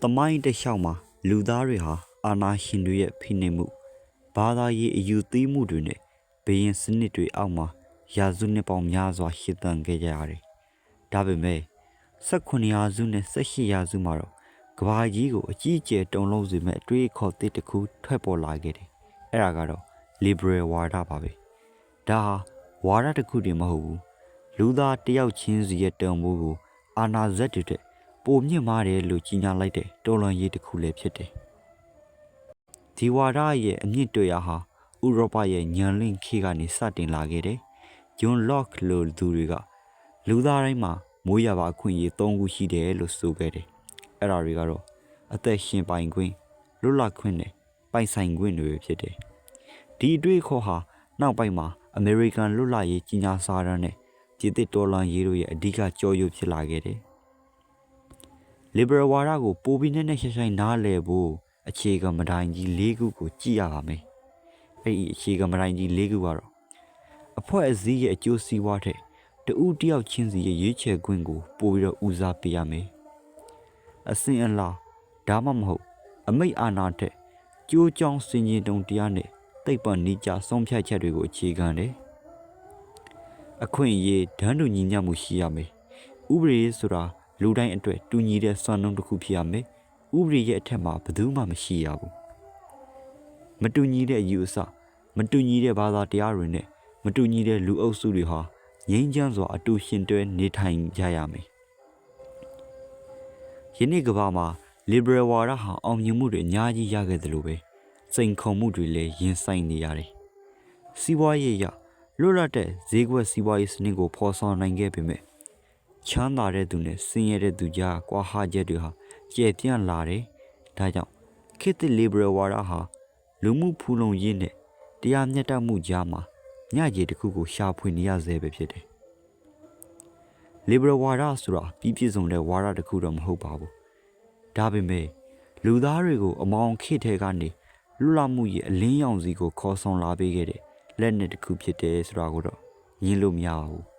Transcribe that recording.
သမိုင်းတစ်လျှောက်မှာလူသားတွေဟာအာဏာရှင်တွေရဲ့ဖိနှိပ်မှုဘာသာရေးအယူသီးမှုတွေနဲ့ဘယင်စနစ်တွေအောက်မှာရာစုနှစ်ပေါင်းများစွာရှေ့တန်းခဲ့ကြရတယ်။ဒါပေမဲ့18ရာစုနဲ့18ရာစုမှာတော့ကမ္ဘာကြီးကိုအကြီးအကျယ်တုန်လှုပ်စေမဲ့အတွေးအခေါ်တစ်တစ်ခုထွက်ပေါ်လာခဲ့တယ်။အဲ့ဒါကတော့ liberal ဝါဒပါပဲ။ဒါဟာဝါဒတစ်ခုတည်းမဟုတ်ဘူး။လူသားတယောက်ချင်းစီရဲ့တန်ဖိုးကိုအာဏာဇက်တွေတဲ့ပိုမြင့်မားတယ်လို့ကြီးညာလိုက်တဲ့တော်လှန်ရေးတစ်ခုလည်းဖြစ်တယ်။ဒီဝါဒရဲ့အမြင့်တွေ့ရာဟာဥရောပရဲ့ညံလင့်ခေတ်ကနေစတင်လာခဲ့တယ်။ဂျွန်လော့ခ်လိုသူတွေကလူသားတိုင်းမှာမိုးရပါအခွင့်အရေး၃ခုရှိတယ်လို့ဆိုခဲ့တယ်။အဲ့ဒါတွေကတော့အသက်ရှင်ပိုင်ခွင့်လွတ်လပ်ခွင့်နဲ့ပိုင်ဆိုင်ခွင့်တွေဖြစ်တယ်။ဒီအတွေ့အခေါ်ဟာနောက်ပိုင်းမှာအမေရိကန်လွတ်လပ်ရေးကြီးညာစာတမ်းနဲ့ပြည်သစ်တော်လှန်ရေးတို့ရဲ့အဓိကကြော်ရွံ့ဖြစ်လာခဲ့တယ်။ liberal ဝါဒကိုပိုပြီးနဲ့ရှိုင်းနားလည်ဖို့အခြေခံမတိုင်းကြီး၄ခုကိုကြည့်ရပါမယ်။အဲ့ဒီအခြေခံမတိုင်းကြီး၄ခုကတော့အဖွဲ့အစည်းရဲ့အကျိုးစီးပွားထက်တဦးတယောက်ချင်းစီရဲ့ရွေးချယ်ခွင့်ကိုပိုပြီးတော့ဦးစားပေးရမယ်။အစဉ်အလာဒါမှမဟုတ်အမိတ်အာဏာထက်ကြိုးကြောင်းစင်ကြီးတုံတရားနဲ့သိပ္ပံနိကြဆုံးဖြတ်ချက်တွေကိုအခြေခံတယ်။အခွင့်အရေးဒန်းတူညီမျှမှုရှိရမယ်။ဥပဒေဆိုတာလူတိုင်းအတွက်တူညီတဲ့စွမ်းနှုန်းတစ်ခုဖြစ်ရမယ်။ဥပဒေရဲ့အထက်မှာဘယ်သူမှမရှိရဘူး။မတူညီတဲ့အယူအဆမတူညီတဲ့ဘာသာတရားတွေနဲ့မတူညီတဲ့လူအုပ်စုတွေဟာငြိမ်းချမ်းစွာအတူရှင်တွဲနေထိုင်ကြရမယ်။ယနေ့ကမ္ဘာမှာ liberal ဝါဒဟာအောင်မြင်မှုတွေအများကြီးရခဲ့တယ်လို့ပဲစိန်ခေါ်မှုတွေလည်းရင်ဆိုင်နေရတယ်။စီးပွားရေးအရလွတ်လပ်တဲ့ဈေးကွက်စီးပွားရေးစနစ်ကိုဖော်ဆောင်နိုင်ခဲ့ပေမဲ့ချမ်းသာတဲ့သူနဲ့ဆင်းရဲတဲ့သူကြားကွာဟချက်တွေဟာကျယ်ပြန့်လာတယ်။ဒါကြောင့်ခေတ်သစ် liberal ဝါဒဟာလူမှုဖူလုံရေးနဲ့တရားမျှတမှုကြားမှာညကြေတစ်ခုကိုရှာဖွေနေရဆဲပဲဖြစ်တယ်။ liberal ဝါဒဆိုတာပြီးပြည့်စုံတဲ့ဝါဒတစ်ခုတော့မဟုတ်ပါဘူး။ဒါပေမဲ့လူသားတွေကိုအမောင်ခေတ်ထဲကနေလွတ်လပ်မှုရဲ့အလင်းရောင်စီကိုခေါ်ဆောင်လာပေးခဲ့တဲ့လက်နက်တစ်ခုဖြစ်တယ်ဆိုတာကိုတော့ညှင်းလို့မရပါဘူး။